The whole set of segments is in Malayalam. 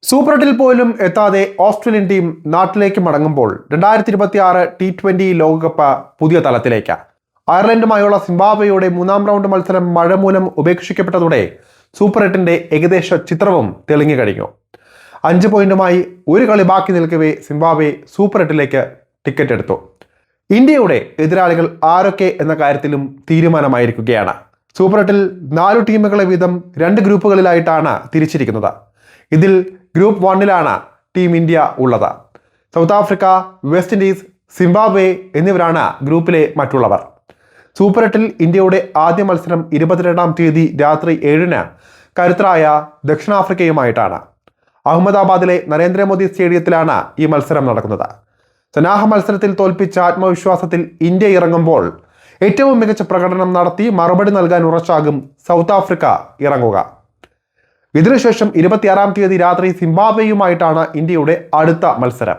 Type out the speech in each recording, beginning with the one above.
സൂപ്പർ എട്ടിൽ പോലും എത്താതെ ഓസ്ട്രേലിയൻ ടീം നാട്ടിലേക്ക് മടങ്ങുമ്പോൾ 2026 T20 ലോകകപ്പ് പുതിയ തലത്തിലേക്ക്. അയർലൻഡുമായുള്ള സിംബാബ്വേയുടെ മൂന്നാം റൗണ്ട് മത്സരം മഴ മൂലം ഉപേക്ഷിക്കപ്പെട്ടതോടെ സൂപ്പർ എട്ടിന്റെ ഏകദേശ ചിത്രവും തെളിഞ്ഞു കഴിഞ്ഞു. 5 പോയിന്റുമായി ഒരു കളി ബാക്കി നിൽക്കവേ സിംബാബ്വെ സൂപ്പർ എട്ടിലേക്ക് ടിക്കറ്റ് എടുത്തു. ഇന്ത്യയുടെ എതിരാളികൾ ആരൊക്കെ എന്ന കാര്യത്തിലും തീരുമാനമായിരിക്കുകയാണ്. സൂപ്പർ എട്ടിൽ 4 ടീമുകളെ വീതം 2 ഗ്രൂപ്പുകളിലായിട്ടാണ് തിരിച്ചിരിക്കുന്നത്. ഇതിൽ ഗ്രൂപ്പ് 1-ലാണ് ടീം ഇന്ത്യ ഉള്ളത്. South Africa, west Indies, Zimbabwe എന്നിവരാണ് ഗ്രൂപ്പിലെ മറ്റുള്ളവർ. സൂപ്പർ എട്ടിൽ ഇന്ത്യയുടെ ആദ്യ മത്സരം 22-ാം തീയതി രാത്രി 7-ന് കരുത്തരായ ദക്ഷിണാഫ്രിക്കയുമായിട്ടാണ്. അഹമ്മദാബാദിലെ നരേന്ദ്രമോദി സ്റ്റേഡിയത്തിലാണ് ഈ മത്സരം നടക്കുന്നത്. സന്നാഹ മത്സരത്തിൽ തോൽപ്പിച്ച ആത്മവിശ്വാസത്തിൽ ഇന്ത്യ ഇറങ്ങുമ്പോൾ ഏറ്റവും മികച്ച പ്രകടനം നടത്തി മറുപടി നൽകാൻ ഉറച്ചാകും സൗത്ത് ആഫ്രിക്ക ഇറങ്ങുക. ഇതിനുശേഷം 26-ാം തീയതി രാത്രി സിംബാബ്വേയുമായിട്ടാണ് ഇന്ത്യയുടെ അടുത്ത മത്സരം.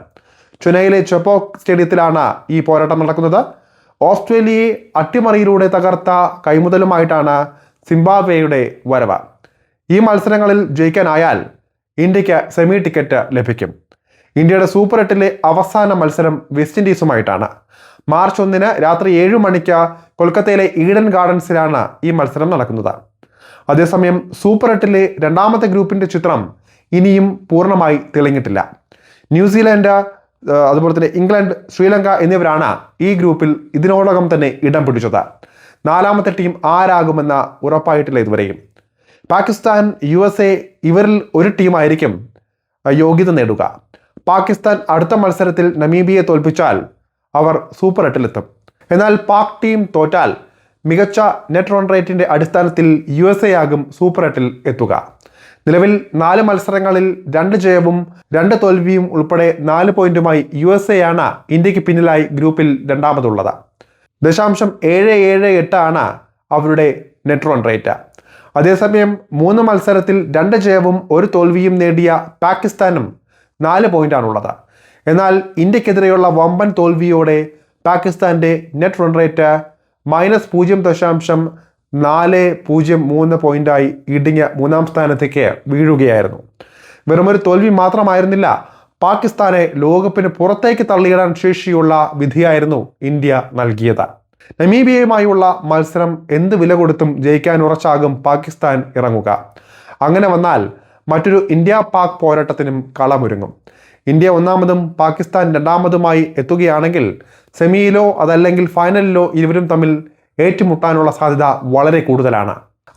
ചെന്നൈയിലെ ചെപ്പോക്ക് സ്റ്റേഡിയത്തിലാണ് ഈ പോരാട്ടം നടക്കുന്നത്. ഓസ്ട്രേലിയയെ അട്ടിമറിയിലൂടെ തകർത്ത കൈമുതലുമായിട്ടാണ് സിംബാബ്വേയുടെ വരവ്. ഈ മത്സരങ്ങളിൽ ജയിക്കാനായാൽ ഇന്ത്യക്ക് സെമി ടിക്കറ്റ് ലഭിക്കും. ഇന്ത്യയുടെ സൂപ്പർ എട്ടിലെ അവസാന മത്സരം വെസ്റ്റ് ഇൻഡീസുമായിട്ടാണ്. മാർച്ച് 1-ന് രാത്രി 7 മണിക്ക് കൊൽക്കത്തയിലെ ഈഡൻ ഗാർഡൻസിലാണ് ഈ മത്സരം നടക്കുന്നത്. അതേസമയം സൂപ്പർ എട്ടിലെ രണ്ടാമത്തെ ഗ്രൂപ്പിന്റെ ചിത്രം ഇനിയും പൂർണ്ണമായി തെളിഞ്ഞിട്ടില്ല. ന്യൂസിലാൻഡ്, അതുപോലെ തന്നെ ഇംഗ്ലണ്ട്, ശ്രീലങ്ക എന്നിവരാണ് ഈ ഗ്രൂപ്പിൽ ഇതിനോടകം തന്നെ ഇടം പിടിച്ചത്. 4ാമത്തെ ടീം ആരാകുമെന്ന ഉറപ്പായിട്ടില്ല ഇതുവരെയും. പാകിസ്ഥാൻ, USA ഇവരിൽ ഒരു ടീമായിരിക്കും യോഗ്യത നേടുക. പാകിസ്ഥാൻ അടുത്ത മത്സരത്തിൽ നമീബിയയെ തോൽപ്പിച്ചാൽ അവർ സൂപ്പർ എട്ടിലെത്തും. എന്നാൽ പാക് ടീം തോറ്റാൽ മികച്ച നെറ്റ് റൺ റേറ്റിന്റെ അടിസ്ഥാനത്തിൽ USA ആകും സൂപ്പർ എട്ടിൽ എത്തുക. നിലവിൽ 4 മത്സരങ്ങളിൽ 2 ജയവും 2 തോൽവിയും ഉൾപ്പെടെ 4 പോയിന്റുമായി USA ആണ് ഇന്ത്യക്ക് പിന്നിലായി ഗ്രൂപ്പിൽ രണ്ടാമതുള്ളത്. 0.778 ആണ് അവരുടെ നെറ്റ് റൺ റേറ്റ്. അതേസമയം 3 മത്സരത്തിൽ 2 ജയവും 1 തോൽവിയും നേടിയ പാകിസ്ഥാനും 4 പോയിന്റാണുള്ളത്. എന്നാൽ ഇന്ത്യക്കെതിരെയുള്ള വമ്പൻ തോൽവിയോടെ പാകിസ്ഥാന്റെ നെറ്റ് റൺ റേറ്റ് -0.403 പോയിന്റായി ഇടിഞ്ഞ് 3-ാം സ്ഥാനത്തേക്ക് വീഴുകയായിരുന്നു. വെറുമൊരു തോൽവി മാത്രമായിരുന്നില്ല, പാകിസ്ഥാനെ ലോകകപ്പിന് പുറത്തേക്ക് തള്ളിയിടാൻ ശേഷിയുള്ള വിധിയായിരുന്നു ഇന്ത്യ നൽകിയത്. നമീബിയയുമായുള്ള മത്സരം എന്ത് വില കൊടുത്തും ജയിക്കാൻ ഉറച്ചാകും പാകിസ്ഥാൻ ഇറങ്ങുക. അങ്ങനെ വന്നാൽ മറ്റൊരു ഇന്ത്യ പാക് പോരാട്ടത്തിനും കളമൊരുങ്ങും. ഇന്ത്യ 1-മതും പാകിസ്ഥാൻ 2-മതുമായി എത്തുകയാണെങ്കിൽ സെമിയിലോ അതല്ലെങ്കിൽ ഫൈനലിലോ ഇരുവരും തമ്മിൽ ഏറ്റുമുട്ടാനുള്ള സാധ്യത വളരെ കൂടുതലാണ്.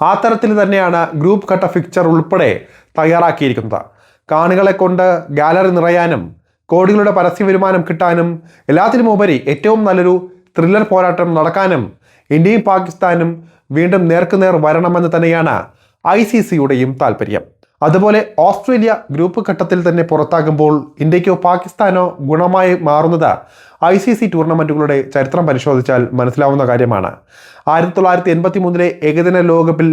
ആ തരത്തിൽ തന്നെയാണ് ഗ്രൂപ്പ് ഘട്ട ഫിക്ചർ ഉൾപ്പെടെ തയ്യാറാക്കിയിരിക്കുന്നത്. കാണികളെ കൊണ്ട് ഗാലറി നിറയാനും കോടികളുടെ പരസ്യ വരുമാനം കിട്ടാനും എല്ലാത്തിനുമുപരി ഏറ്റവും നല്ലൊരു ത്രില്ലർ പോരാട്ടം നടക്കാനും ഇന്ത്യയും പാകിസ്ഥാനും വീണ്ടും നേർക്കുനേർ വരണമെന്ന് തന്നെയാണ് ICCയുടെയും താല്പര്യം. അതുപോലെ ഓസ്ട്രേലിയ ഗ്രൂപ്പ് ഘട്ടത്തിൽ തന്നെ പുറത്താകുമ്പോൾ ഇന്ത്യക്കോ പാകിസ്ഥാനോ ഗുണമായി മാറുന്നത് ICC ടൂർണമെന്റുകളുടെ ചരിത്രം പരിശോധിച്ചാൽ മനസ്സിലാവുന്ന കാര്യമാണ്. 1983 ഏകദിന ലോകകപ്പിൽ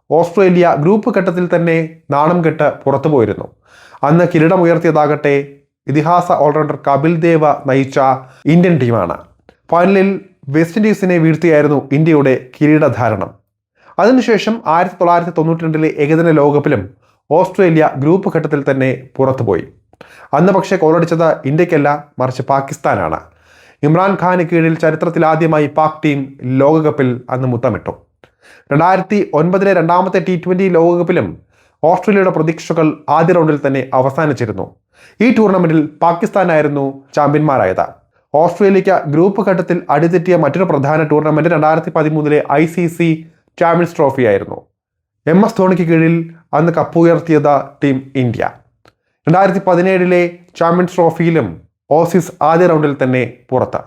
ഓസ്ട്രേലിയ ഗ്രൂപ്പ് ഘട്ടത്തിൽ തന്നെ നാണം കെട്ട് പുറത്തുപോയിരുന്നു. അന്ന് കിരീടമുയർത്തിയതാകട്ടെ ഇതിഹാസ ഓൾറൗണ്ടർ കപിൽ ദേവ് നയിച്ച ഇന്ത്യൻ ടീമാണ്. ഫൈനലിൽ വെസ്റ്റ് ഇൻഡീസിനെ വീഴ്ത്തിയായിരുന്നു ഇന്ത്യയുടെ കിരീടധാരണം. അതിനുശേഷം 1992 ഏകദിന ലോകകപ്പിലും ഓസ്ട്രേലിയ ഗ്രൂപ്പ് ഘട്ടത്തിൽ തന്നെ പുറത്തുപോയി. അന്ന് പക്ഷേ കോളടിച്ചത് ഇന്ത്യക്കല്ല, മറിച്ച് പാകിസ്ഥാനാണ്. ഇമ്രാൻഖാന് കീഴിൽ ചരിത്രത്തിൽ ആദ്യമായി പാക് ടീം ലോകകപ്പിൽ അന്ന് മുത്തമിട്ടു. 2009 രണ്ടാമത്തെ T20 ലോകകപ്പിലും ഓസ്ട്രേലിയയുടെ പ്രതീക്ഷകൾ ആദ്യ റൗണ്ടിൽ തന്നെ അവസാനിച്ചിരുന്നു. ഈ ടൂർണമെന്റിൽ പാകിസ്ഥാനായിരുന്നു ചാമ്പ്യന്മാരായത്. ഓസ്ട്രേലിയയ്ക്ക് ഗ്രൂപ്പ് ഘട്ടത്തിൽ അടിതെറ്റിയ മറ്റൊരു പ്രധാന ടൂർണമെന്റ് 2013 ICC ചാമ്പ്യൻസ് ട്രോഫി ആയിരുന്നു. MS ധോണിക്ക് കീഴിൽ അന്ന് കപ്പുയർത്തിയത് ടീം ഇന്ത്യ. 2017 ചാമ്പ്യൻസ് ട്രോഫിയിലും ഓസീസ് ആദ്യ റൗണ്ടിൽ തന്നെ പുറത്ത്.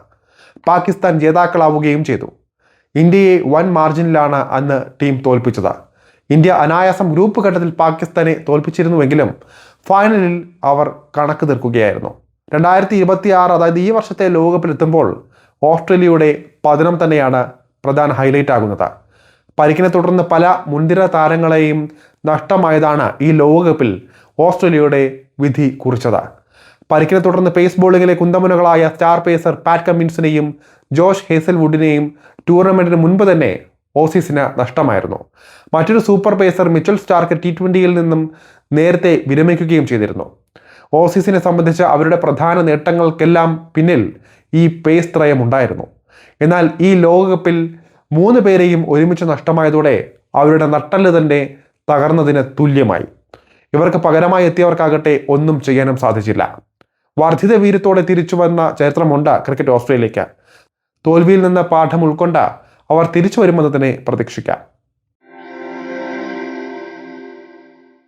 പാകിസ്ഥാൻ ജേതാക്കളാവുകയും ചെയ്തു. ഇന്ത്യയെ വൻ മാർജിനിലാണ് അന്ന് ടീം തോൽപ്പിച്ചത്. ഇന്ത്യ അനായാസം ഗ്രൂപ്പ് ഘട്ടത്തിൽ പാകിസ്ഥാനെ തോൽപ്പിച്ചിരുന്നുവെങ്കിലും ഫൈനലിൽ അവർ കണക്ക് തീർക്കുകയായിരുന്നു. 2026 അതായത് ഈ വർഷത്തെ ലോകകപ്പിൽ എത്തുമ്പോൾ ഓസ്ട്രേലിയയുടെ പതനം തന്നെയാണ് പ്രധാന ഹൈലൈറ്റ് ആകുന്നത്. പരിക്കിനെ തുടർന്ന് പല മുൻനിര താരങ്ങളെയും നഷ്ടമായതാണ് ഈ ലോകകപ്പിൽ ഓസ്ട്രേലിയയുടെ വിധി കുറിച്ചത്. പരിക്കിനെ തുടർന്ന് പേസ് ബോളിങ്ങിലെ കുന്തമുനകളായ സ്റ്റാർ പേസർ പാറ്റ് കമ്മിൻസിനെയും ജോഷ് ഹേസൽവുഡിനെയും ടൂർണമെന്റിന് മുൻപ് തന്നെ ഓസീസിന് നഷ്ടമായിരുന്നു. മറ്റൊരു സൂപ്പർ പേസർ മിച്ചൽ സ്റ്റാർക്ക് T20യിൽ നിന്നും നേരത്തെ വിരമിക്കുകയും ചെയ്തിരുന്നു. ഓസീസിനെ സംബന്ധിച്ച് അവരുടെ പ്രധാന നേട്ടങ്ങൾക്കെല്ലാം പിന്നിൽ ഈ പേസ് ത്രയം ഉണ്ടായിരുന്നു. എന്നാൽ ഈ ലോകകപ്പിൽ 3 പേരെയും ഒരുമിച്ച് നഷ്ടമായതോടെ അവരുടെ നട്ടെല്ല് തന്നെ തകർന്നതിന് തുല്യമായി. ഇവർക്ക് പകരമായി എത്തിയവർക്കാകട്ടെ ഒന്നും ചെയ്യാനും സാധിച്ചില്ല. വർദ്ധിത വീര്യത്തോടെ തിരിച്ചു വന്ന ചരിത്രമുണ്ട് ക്രിക്കറ്റ് ഓസ്ട്രേലിയക്ക്. തോൽവിയിൽ നിന്ന് പാഠം ഉൾക്കൊണ്ട് അവർ തിരിച്ചു വരുമെന്ന് തന്നെ പ്രതീക്ഷിക്കാം.